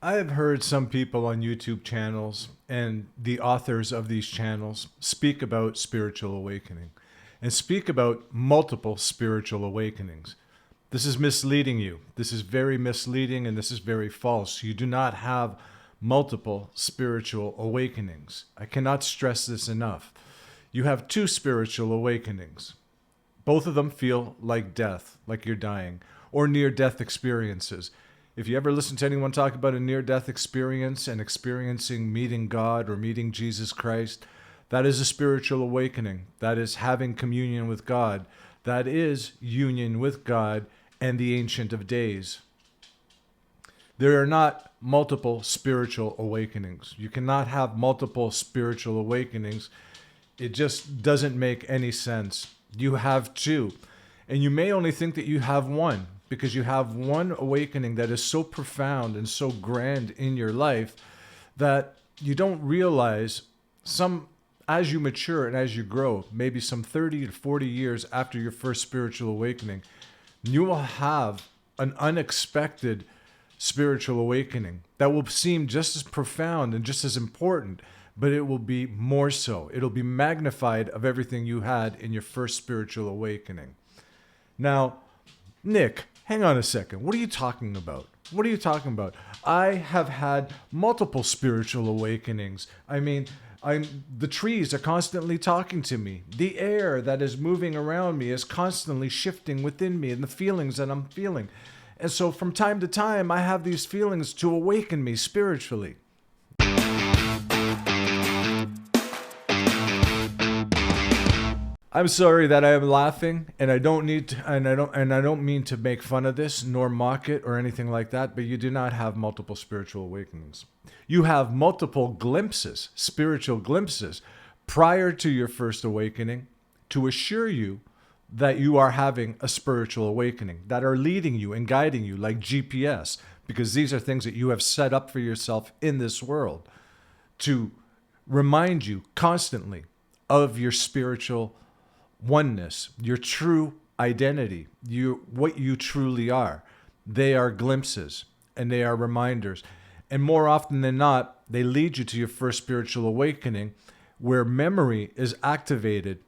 I have heard some people on YouTube channels and the authors of these channels speak about spiritual awakening and speak about multiple spiritual awakenings. This is misleading you. This is very misleading and this is very false. You do not have multiple spiritual awakenings. I cannot stress this enough. You have two spiritual awakenings. Both of them feel like death, like you're dying, or near death experiences. If you ever listen to anyone talk about a near death experience and experiencing meeting God or meeting Jesus Christ, that is a spiritual awakening. That is having communion with God. That is union with God and the Ancient of Days. There are not multiple spiritual awakenings. You cannot have multiple spiritual awakenings. It just doesn't make any sense. You have two. And you may only think that you have one because you have one awakening that is so profound and so grand in your life that you don't realize as you mature and as you grow, maybe some 30 to 40 years after your first spiritual awakening, you will have an unexpected spiritual awakening that will seem just as profound and just as important, but it will be more so. It'll be magnified of everything you had in your first spiritual awakening. Now, Nick, hang on a second. What are you talking about? What are you talking about? I have had multiple spiritual awakenings. The trees are constantly talking to me. The air that is moving around me is constantly shifting within me and the feelings that I'm feeling. And so from time to time, I have these feelings to awaken me spiritually. I'm sorry that I am laughing, and I don't mean to make fun of this nor mock it or anything like that, but you do not have multiple spiritual awakenings. You have multiple glimpses, spiritual glimpses, prior to your first awakening to assure you that you are having a spiritual awakening, that are leading you and guiding you like GPS, because these are things that you have set up for yourself in this world to remind you constantly of your spiritual oneness, your true identity, what you truly are. They are glimpses and they are reminders. And more often than not, they lead you to your first spiritual awakening where memory is activated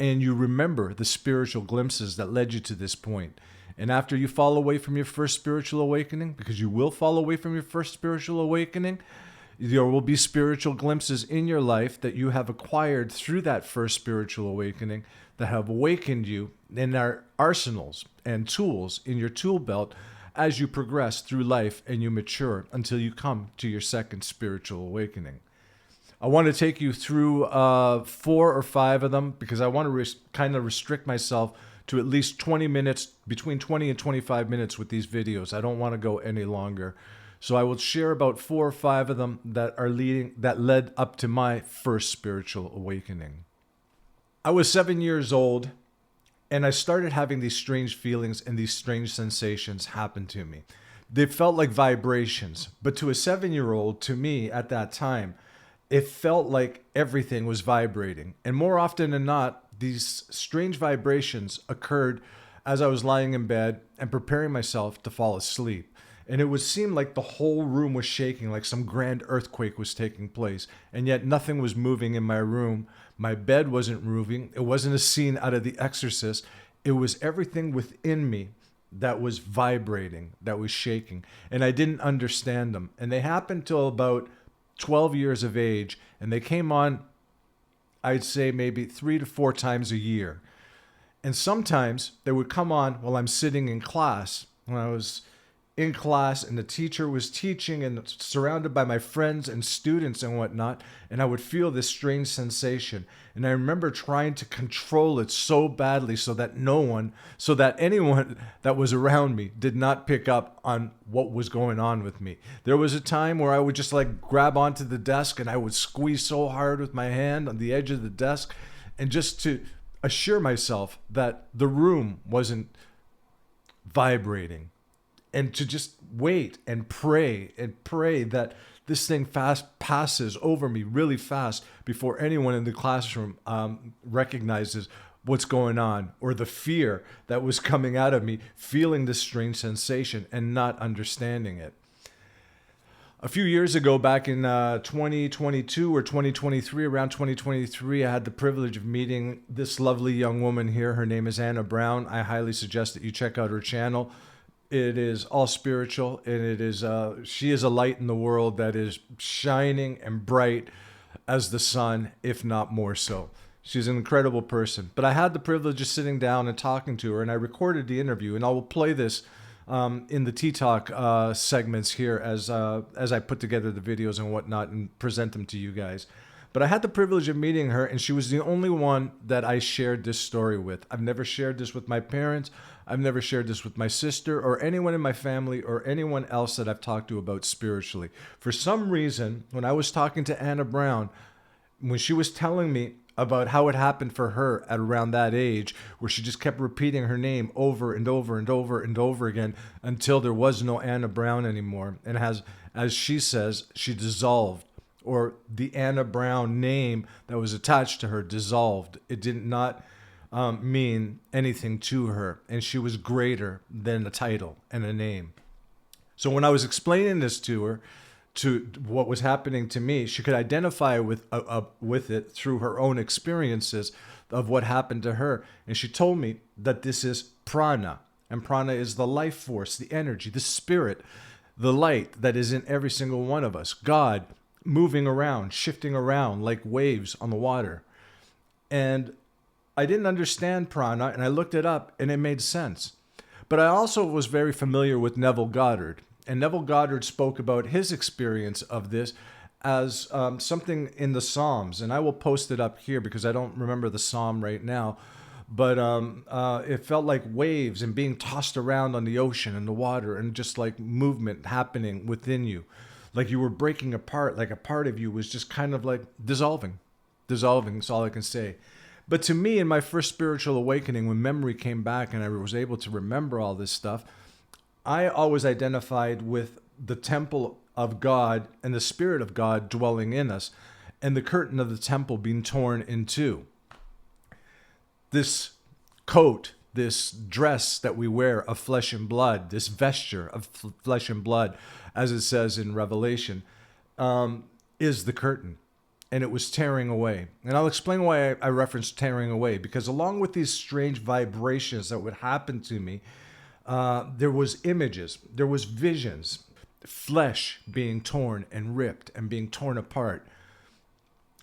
and you remember the spiritual glimpses that led you to this point. And after you fall away from your first spiritual awakening, because you will fall away from your first spiritual awakening, there will be spiritual glimpses in your life that you have acquired through that first spiritual awakening that have awakened you in our arsenals and tools in your tool belt as you progress through life and you mature until you come to your second spiritual awakening. I want to take you through 4 or 5 of them because I want to kind of restrict myself to at least 20 minutes, between 20 and 25 minutes with these videos. I don't want to go any longer. So I will share about 4 or 5 of them that led up to my first spiritual awakening. I was 7 years old and I started having these strange feelings and these strange sensations happen to me. They felt like vibrations, but to a 7-year-old, to me at that time, it felt like everything was vibrating. And more often than not, these strange vibrations occurred as I was lying in bed and preparing myself to fall asleep. And it would seem like the whole room was shaking, like some grand earthquake was taking place. And yet nothing was moving in my room. My bed wasn't moving. It wasn't a scene out of The Exorcist. It was everything within me that was vibrating, that was shaking. And I didn't understand them. And they happened till about 12 years of age. And they came on, I'd say maybe 3 to 4 times a year. And sometimes they would come on while I'm sitting in class, when I was in class and the teacher was teaching and surrounded by my friends and students and whatnot, and I would feel this strange sensation. And I remember trying to control it so badly so that anyone that was around me did not pick up on what was going on with me. There was a time where I would just like grab onto the desk and I would squeeze so hard with my hand on the edge of the desk, and just to assure myself that the room wasn't vibrating. And to just wait and pray that this thing passes over me really fast before anyone in the classroom recognizes what's going on, or the fear that was coming out of me, feeling this strange sensation and not understanding it. A few years ago, back in 2022 or 2023, around 2023, I had the privilege of meeting this lovely young woman here. Her name is Anna Brown. I highly suggest that you check out her channel. It is all spiritual, and it is she is a light in the world that is shining and bright as the sun, if not more so. She's an incredible person. But I had the privilege of sitting down and talking to her, and I recorded the interview, and I will play this in the Tea Talk segments here as I put together the videos and whatnot and present them to you guys. But I had the privilege of meeting her, and she was the only one that I shared this story with. I've never shared this with my parents. I've never shared this with my sister or anyone in my family or anyone else that I've talked to about spiritually. For some reason, when I was talking to Anna Brown, when she was telling me about how it happened for her at around that age, where she just kept repeating her name over and over and over and over again until there was no Anna Brown anymore. And as she says, she dissolved, or the Anna Brown name that was attached to her dissolved. It did not mean anything to her, and she was greater than a title and a name. So when I was explaining this to her, to what was happening to me, she could identify with it through her own experiences of what happened to her. And she told me that this is prana, and prana is the life force, the energy, the spirit, the light that is in every single one of us. God moving around, shifting around like waves on the water. And I didn't understand prana, and I looked it up, and it made sense. But I also was very familiar with Neville Goddard. And Neville Goddard spoke about his experience of this as something in the Psalms. And I will post it up here because I don't remember the Psalm right now. But it felt like waves and being tossed around on the ocean and the water, and just like movement happening within you. Like you were breaking apart, like a part of you was just kind of like dissolving. Dissolving is all I can say. But to me, in my first spiritual awakening, when memory came back and I was able to remember all this stuff, I always identified with the temple of God and the Spirit of God dwelling in us, and the curtain of the temple being torn in two. This coat, this dress that we wear of flesh and blood, this vesture of flesh and blood, as it says in Revelation, is the curtain. And it was tearing away. And I'll explain why I referenced tearing away, because along with these strange vibrations that would happen to me, there was images, there was visions, flesh being torn and ripped and being torn apart.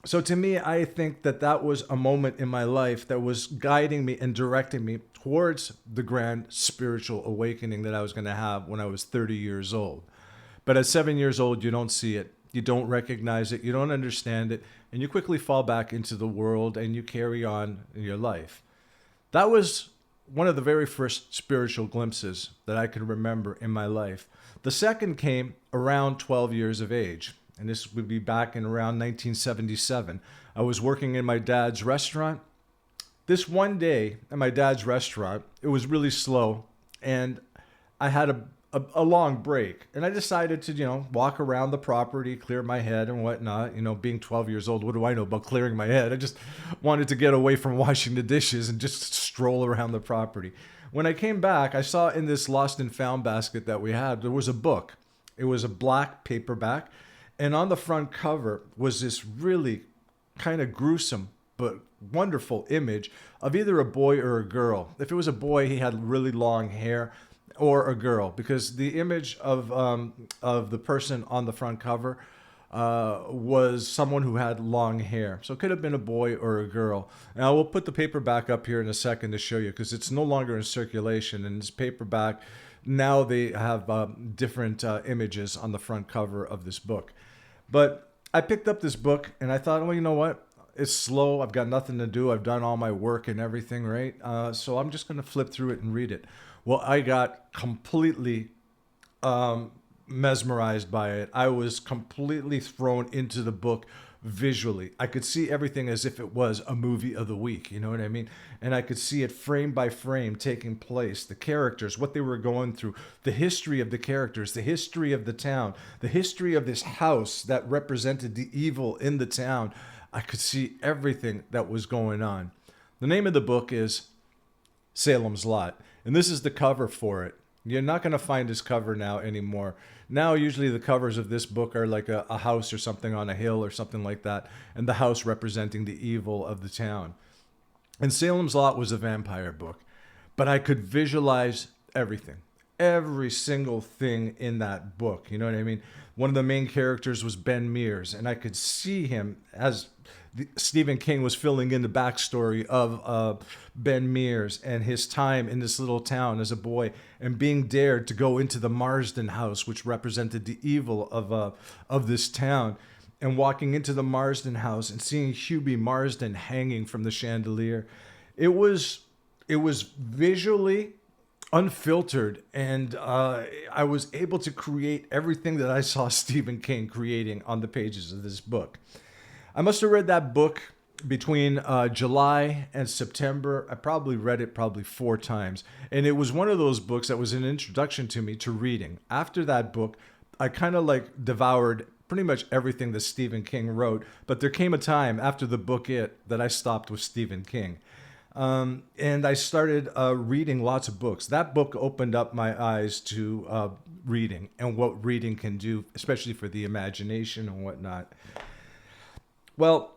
So to me, I think that that was a moment in my life that was guiding me and directing me towards the grand spiritual awakening that I was going to have when I was 30 years old. But at 7 years old, you don't see it. You don't recognize it. You don't understand it. And you quickly fall back into the world and you carry on in your life. That was one of the very first spiritual glimpses that I can remember in my life. The second came around 12 years of age, and this would be back in around 1977. I was working in my dad's restaurant. This one day at my dad's restaurant, it was really slow, and I had a long break, and I decided to, walk around the property, clear my head and whatnot. Being 12 years old, what do I know about clearing my head? I just wanted to get away from washing the dishes and just stroll around the property. When I came back, I saw in this lost and found basket that we had, there was a book. It was a black paperback, and on the front cover was this really kind of gruesome but wonderful image of either a boy or a girl. If it was a boy, he had really long hair, or a girl, because the image of the person on the front cover was someone who had long hair. So it could have been a boy or a girl. And I will put the paperback up here in a second to show you, because it's no longer in circulation. And this paperback, now they have different images on the front cover of this book. But I picked up this book and I thought, well, you know what? It's slow. I've got nothing to do. I've done all my work and everything, right? So I'm just going to flip through it and read it. Well, I got completely mesmerized by it. I was completely thrown into the book visually. I could see everything as if it was a movie of the week, you know what I mean? And I could see it frame by frame taking place, the characters, what they were going through, the history of the characters, the history of the town, the history of this house that represented the evil in the town. I could see everything that was going on. The name of the book is Salem's Lot. And this is the cover for it. You're not going to find his cover now anymore. Now, usually the covers of this book are like a house or something on a hill or something like that, and the house representing the evil of the town. And Salem's Lot was a vampire book, but I could visualize everything, every single thing in that book. You know what I mean? One of the main characters was Ben Mears, and I could see him as Stephen King was filling in the backstory of Ben Mears and his time in this little town as a boy, and being dared to go into the Marsden house, which represented the evil of this town, and walking into the Marsden house and seeing Hubie Marsden hanging from the chandelier. It was visually unfiltered, and I was able to create everything that I saw Stephen King creating on the pages of this book. I must have read that book between July and September. I probably read it 4 times. And it was one of those books that was an introduction to me to reading. After that book, I kind of like devoured pretty much everything that Stephen King wrote. But there came a time after the book It that I stopped with Stephen King. And I started reading lots of books. That book opened up my eyes to reading and what reading can do, especially for the imagination and whatnot. Well,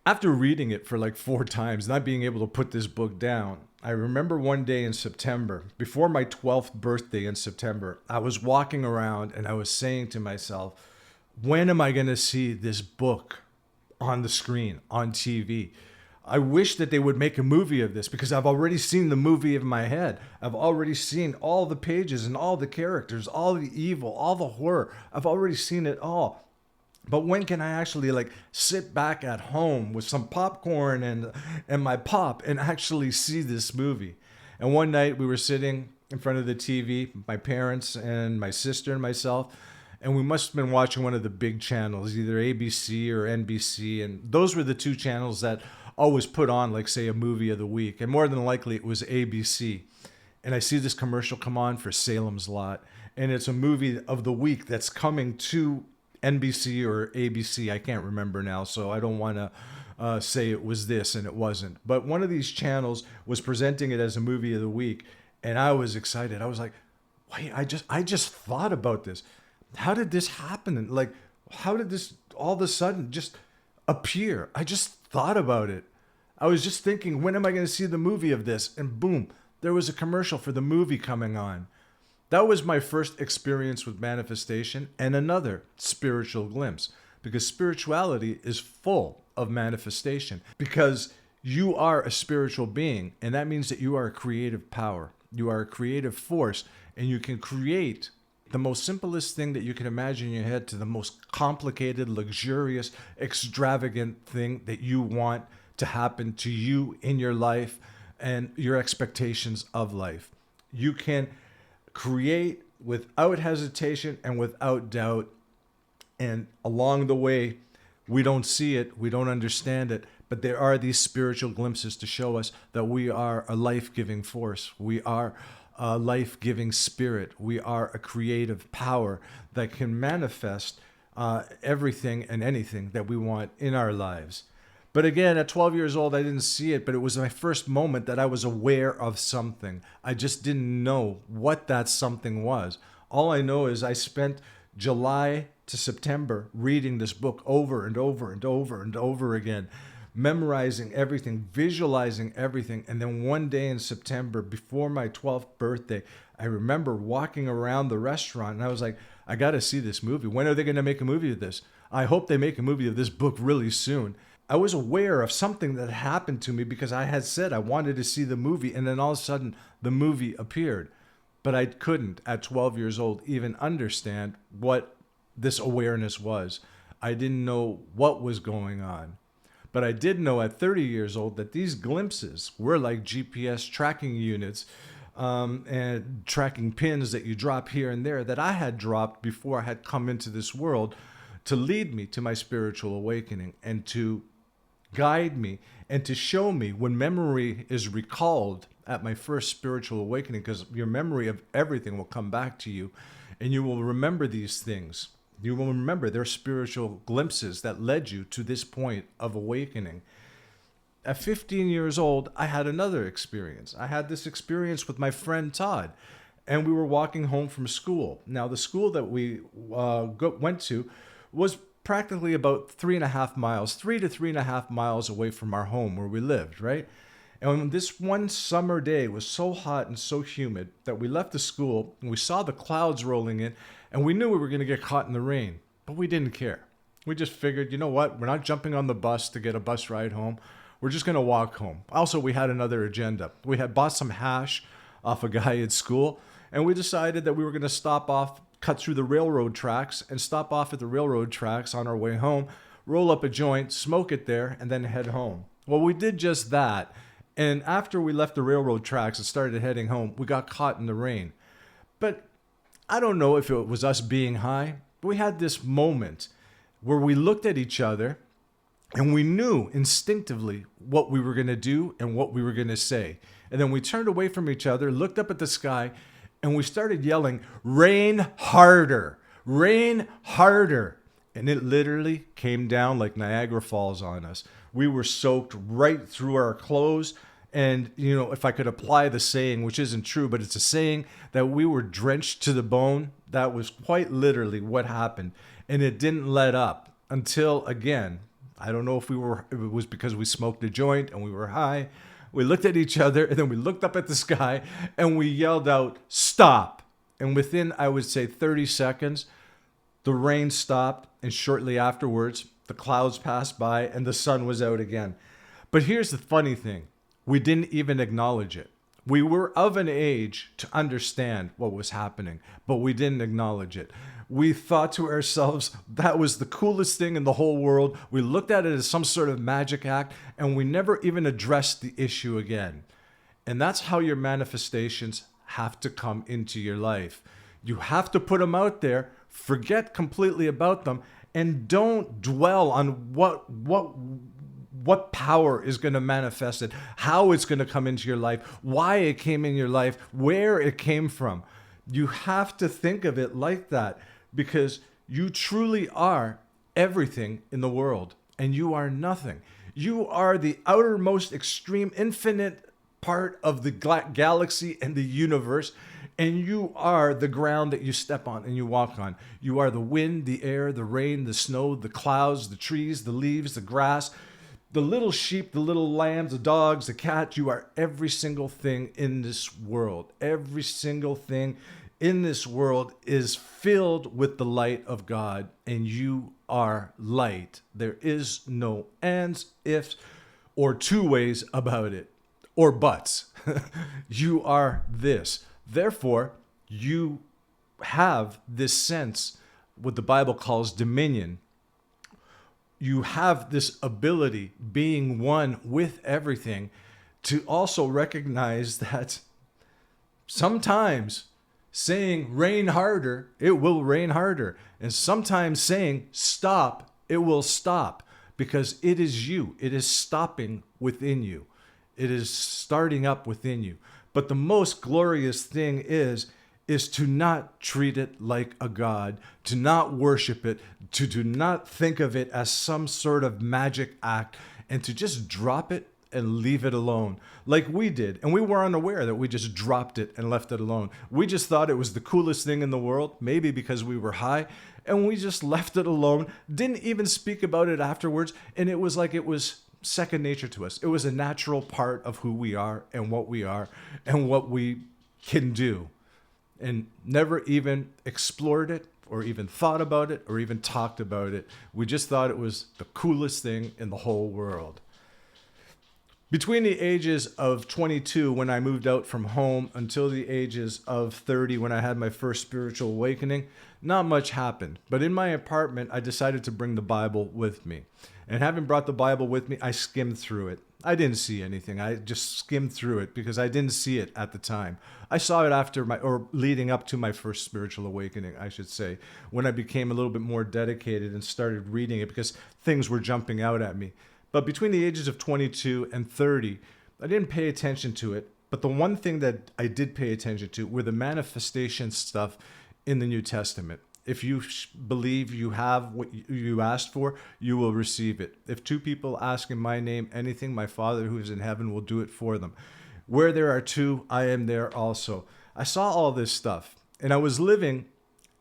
after reading it for like 4 times, not being able to put this book down, I remember one day in September, before my 12th birthday in September, I was walking around and I was saying to myself, when am I going to see this book on the screen, on TV? I wish that they would make a movie of this, because I've already seen the movie in my head. I've already seen all the pages and all the characters, all the evil, all the horror. I've already seen it all. But when can I actually like sit back at home with some popcorn and my pop and actually see this movie? And one night we were sitting in front of the TV, my parents and my sister and myself, and we must have been watching one of the big channels, either ABC or NBC, and those were the 2 channels that always put on, like, say, a movie of the week, and more than likely it was ABC. And I see this commercial come on for Salem's Lot, and it's a movie of the week that's coming to NBC or ABC. I can't remember now, so I don't want to say it was this and it wasn't. But one of these channels was presenting it as a movie of the week, and I was excited. I was like, wait, I just thought about this. How did this happen? Like, how did this all of a sudden just appear? I just thought about it. I was just thinking, when am I going to see the movie of this? And boom, there was a commercial for the movie coming on. That was my first experience with manifestation and another spiritual glimpse, because spirituality is full of manifestation, because you are a spiritual being, and that means that you are a creative power. You are a creative force, and you can create the most simplest thing that you can imagine in your head to the most complicated, luxurious, extravagant thing that you want to happen to you in your life and your expectations of life. You can create without hesitation and without doubt. And along the way, we don't see it, we don't understand it, but there are these spiritual glimpses to show us that we are a life-giving force. We are a life-giving spirit. We are a creative power that can manifest everything and anything that we want in our lives. But again, at 12 years old, I didn't see it, but it was my first moment that I was aware of something. I just didn't know what that something was. All I know is I spent July to September reading this book over and over and over and over again, memorizing everything, visualizing everything. And then one day in September, before my 12th birthday, I remember walking around the restaurant and I was like, I got to see this movie. When are they going to make a movie of this? I hope they make a movie of this book really soon. I was aware of something that happened to me because I had said I wanted to see the movie, and then all of a sudden the movie appeared. But I couldn't, at 12 years old, even understand what this awareness was. I didn't know what was going on. But I did know at 30 years old that these glimpses were like GPS tracking units and tracking pins that you drop here and there that I had dropped before I had come into this world to lead me to my spiritual awakening and to guide me and to show me when memory is recalled at my first spiritual awakening, because your memory of everything will come back to you and you will remember these things. You will remember their spiritual glimpses that led you to this point of awakening. At 15 years old, I had another experience. I had this experience with my friend Todd. and we were walking home from school. Now, the school that we went to was practically about 3.5 miles, 3 to 3.5 miles away from our home where we lived, right? And this one summer day was so hot and so humid that we left the school and we saw the clouds rolling in, and we knew we were going to get caught in the rain, but we didn't care. We just figured, you know what? We're not jumping on the bus to get a bus ride home. We're just going to walk home. Also, we had another agenda. We had bought some hash off a guy at school, and we decided that we were going to stop off, cut through the railroad tracks, and stop off at the railroad tracks on our way home, roll up a joint, smoke it there, and then head home. Well, we did just that. And after we left the railroad tracks and started heading home, we got caught in the rain. But I don't know if it was us being high, but we had this moment where we looked at each other and we knew instinctively what we were going to do and what we were going to say. And then we turned away from each other, looked up at the sky, and we started yelling, "Rain harder, rain harder." And it literally came down like Niagara Falls on us. We were soaked right through our clothes. And, you know, if I could apply the saying, which isn't true, but it's a saying, that we were drenched to the bone, that was quite literally what happened. And it didn't let up until, again, I don't know if it was because we smoked a joint and we were high. We looked at each other and then we looked up at the sky and we yelled out, "Stop." And within, I would say, 30 seconds, the rain stopped. And shortly afterwards, the clouds passed by and the sun was out again. But here's the funny thing. We didn't even acknowledge it. We were of an age to understand what was happening, but we didn't acknowledge it. We thought to ourselves that was the coolest thing in the whole world. We looked at it as some sort of magic act, and we never even addressed the issue again. And that's how your manifestations have to come into your life. You have to put them out there, forget completely about them, and don't dwell on what power is going to manifest it, how it's going to come into your life, why it came in your life, where it came from. You have to think of it like that, because you truly are everything in the world and you are nothing. You are the outermost extreme infinite part of the galaxy and the universe, and you are the ground that you step on and you walk on. You are the wind, the air, the rain, the snow, the clouds, the trees, the leaves, the grass, the little sheep, the little lambs, the dogs, the cat. You are every single thing in this world. Every single thing in this world is filled with the light of God, and you are light. There is no ands, ifs, or two ways about it, or buts. You are this. Therefore, you have this sense, what the Bible calls dominion. You have this ability, being one with everything, to also recognize that sometimes saying rain harder, it will rain harder. And sometimes saying stop, it will stop, because it is you. It is stopping within you. It is starting up within you. But the most glorious thing is to not treat it like a god, to not worship it, to do not think of it as some sort of magic act, and to just drop it and leave it alone, like we did. And we were unaware that we just dropped it and left it alone. We just thought it was the coolest thing in the world, maybe because we were high, and we just left it alone, didn't even speak about it afterwards, and it was like it was second nature to us. It was a natural part of who we are and what we can do, and never even explored it or even thought about it or even talked about it. We just thought it was the coolest thing in the whole world. Between the ages of 22, when I moved out from home, until the ages of 30, when I had my first spiritual awakening, not much happened. But in my apartment, I decided to bring the Bible with me. And having brought the Bible with me, I skimmed through it. I didn't see anything. I just skimmed through it because I didn't see it at the time. I saw it after leading up to my first spiritual awakening, I should say, when I became a little bit more dedicated and started reading it because things were jumping out at me. But between the ages of 22 and 30, I didn't pay attention to it. But the one thing that I did pay attention to were the manifestation stuff in the New Testament. If you believe you have what you asked for, you will receive it. If two people ask in my name anything, my Father who is in heaven will do it for them. Where there are two, I am there also. I saw all this stuff, and I was living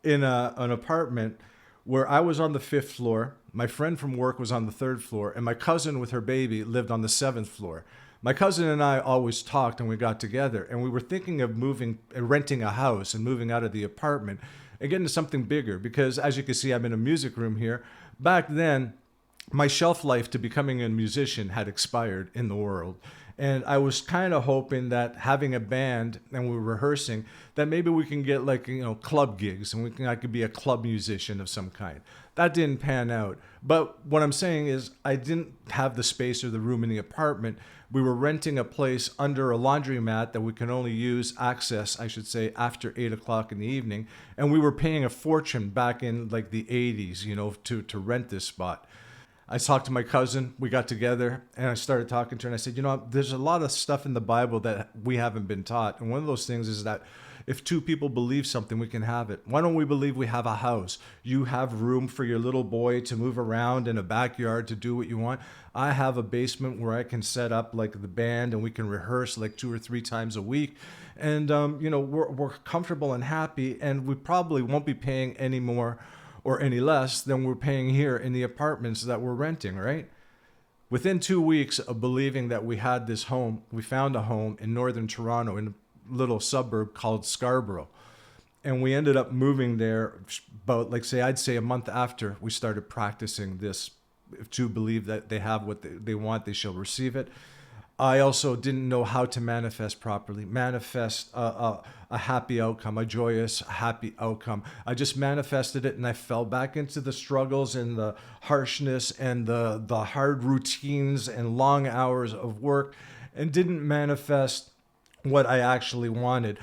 in an apartment where I was on the 5th floor. My friend from work was on the 3rd floor, and my cousin with her baby lived on the 7th floor. My cousin and I always talked, and we got together, and we were thinking of moving, renting a house and moving out of the apartment and getting to something bigger. Because as you can see, I'm in a music room here. Back then, my shelf life to becoming a musician had expired in the world. And I was kind of hoping that having a band and we were rehearsing, that maybe we can get like, club gigs and I could be a club musician of some kind. That didn't pan out. But what I'm saying is I didn't have the space or the room in the apartment. We were renting a place under a laundromat that we can only access, I should say, after 8 o'clock in the evening. And we were paying a fortune back in like the 80s, to rent this spot. I talked to my cousin, we got together, and I started talking to her, and I said, there's a lot of stuff in the Bible that we haven't been taught. And one of those things is that if two people believe something, we can have it. Why don't we believe we have a house? You have room for your little boy to move around in a backyard to do what you want. I have a basement where I can set up like the band and we can rehearse like 2 or 3 times a week. And, we're comfortable and happy, and we probably won't be paying any more or any less than we're paying here in the apartments that we're renting, right? Within 2 weeks of believing that we had this home, we found a home in northern Toronto in a little suburb called Scarborough. And we ended up moving there about, I'd say a month after we started practicing this, to believe that they have what they want, they shall receive it. I also didn't know how to manifest properly, manifest a happy outcome, a joyous, happy outcome. I just manifested it, and I fell back into the struggles and the harshness and the hard routines and long hours of work, and didn't manifest what I actually wanted.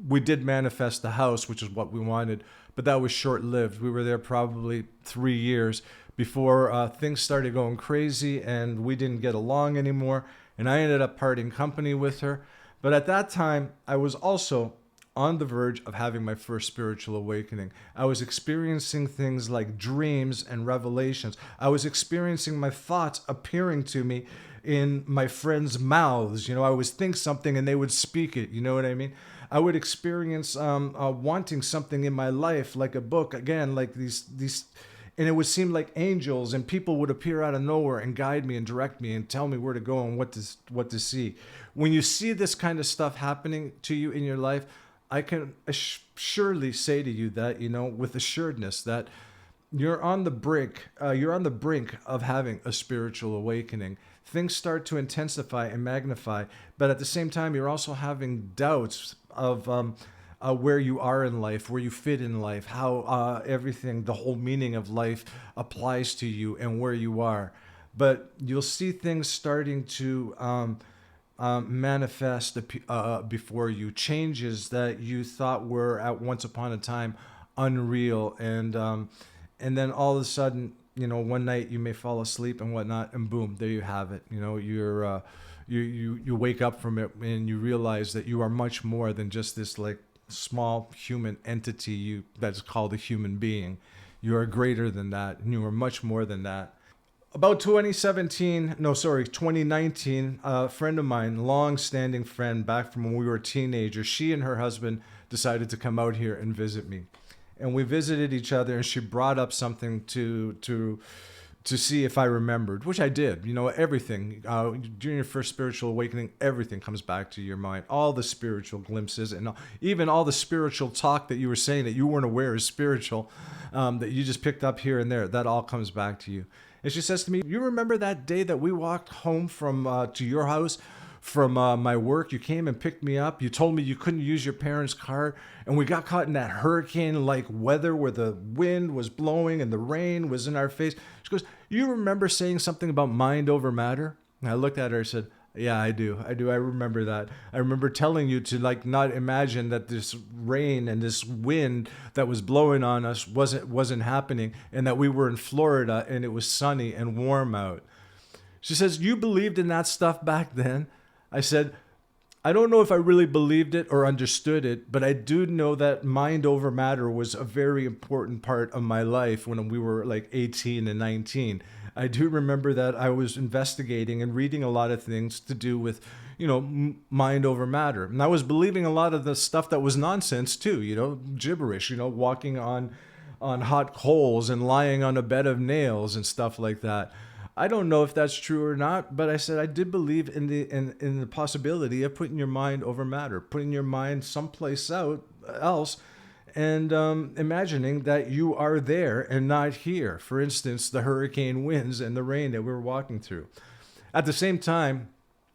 We did manifest the house, which is what we wanted, but that was short-lived. We were there probably 3 years before things started going crazy and we didn't get along anymore. And I ended up parting company with her. But at that time, I was also on the verge of having my first spiritual awakening. I was experiencing things like dreams and revelations. I was experiencing my thoughts appearing to me in my friends' mouths. I would think something and they would speak it. You know what I mean? I would experience wanting something in my life, like a book, again, like these. And it would seem like angels and people would appear out of nowhere and guide me and direct me and tell me where to go and what to see. When you see this kind of stuff happening to you in your life, I can surely say to you that, with assuredness, that you're on the brink. You're on the brink of having a spiritual awakening. Things start to intensify and magnify, but at the same time, you're also having doubts of where you are in life, where you fit in life, how everything, the whole meaning of life applies to you and where you are. But you'll see things starting to manifest before you, changes that you thought were at once upon a time unreal. And then all of a sudden, one night you may fall asleep and whatnot, and boom, there you have it. You wake up from it and you realize that you are much more than just this small human entity that's called a human being. You are greater than that, and you are much more than that. About 2019, a friend of mine, long-standing friend back from when we were teenagers, she and her husband decided to come out here and visit me. And we visited each other, and she brought up something to see if I remembered, which I did. Everything. During your first spiritual awakening, everything comes back to your mind. All the spiritual glimpses and even all the spiritual talk that you were saying that you weren't aware is spiritual, that you just picked up here and there, that all comes back to you. And she says to me, you remember that day that we walked home from to your house from my work? You came and picked me up. You told me you couldn't use your parents' car, and we got caught in that hurricane-like weather where the wind was blowing and the rain was in our face. She goes, you remember saying something about mind over matter? And I looked at her and said, yeah, I do. I remember that. I remember telling you to not imagine that this rain and this wind that was blowing on us wasn't happening, and that we were in Florida and it was sunny and warm out. She says, you believed in that stuff back then? I said, I don't know if I really believed it or understood it, but I do know that mind over matter was a very important part of my life when we were 18 and 19. I do remember that I was investigating and reading a lot of things to do with, mind over matter. And I was believing a lot of the stuff that was nonsense too, gibberish, walking on hot coals and lying on a bed of nails and stuff like that. I don't know if that's true or not, but I said I did believe in the possibility of putting your mind over matter, putting your mind someplace else, and imagining that you are there and not here. For instance, the hurricane winds and the rain that we were walking through. At the same time,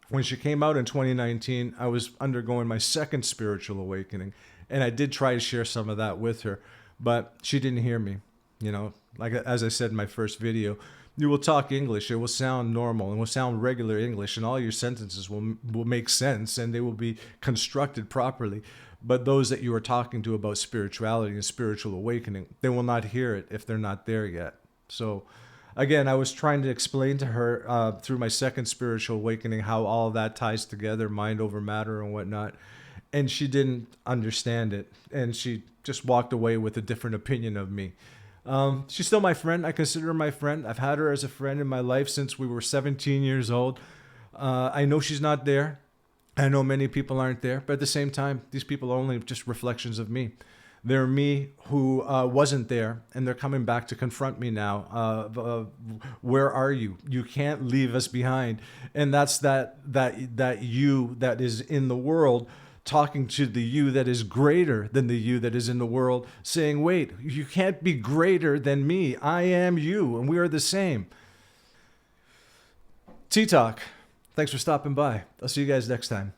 when she came out in 2019, I was undergoing my second spiritual awakening, and I did try to share some of that with her, but she didn't hear me. Like as I said in my first video, you will talk English, it will sound normal, and will sound regular English, and all your sentences will make sense, and they will be constructed properly. But those that you are talking to about spirituality and spiritual awakening, they will not hear it if they're not there yet. So again, I was trying to explain to her through my second spiritual awakening how all of that ties together, mind over matter and whatnot. And she didn't understand it. And she just walked away with a different opinion of me. She's still my friend. I consider her my friend. I've had her as a friend in my life since we were 17 years old. I know she's not there. I know many people aren't there. But at the same time, these people are only just reflections of me. They're me who wasn't there, and they're coming back to confront me now. Where are you? You can't leave us behind. And that's that you that is in the world talking to the you that is greater than the you that is in the world, saying, wait, you can't be greater than me. I am you, and we are the same. T-Talk. Thanks for stopping by. I'll see you guys next time.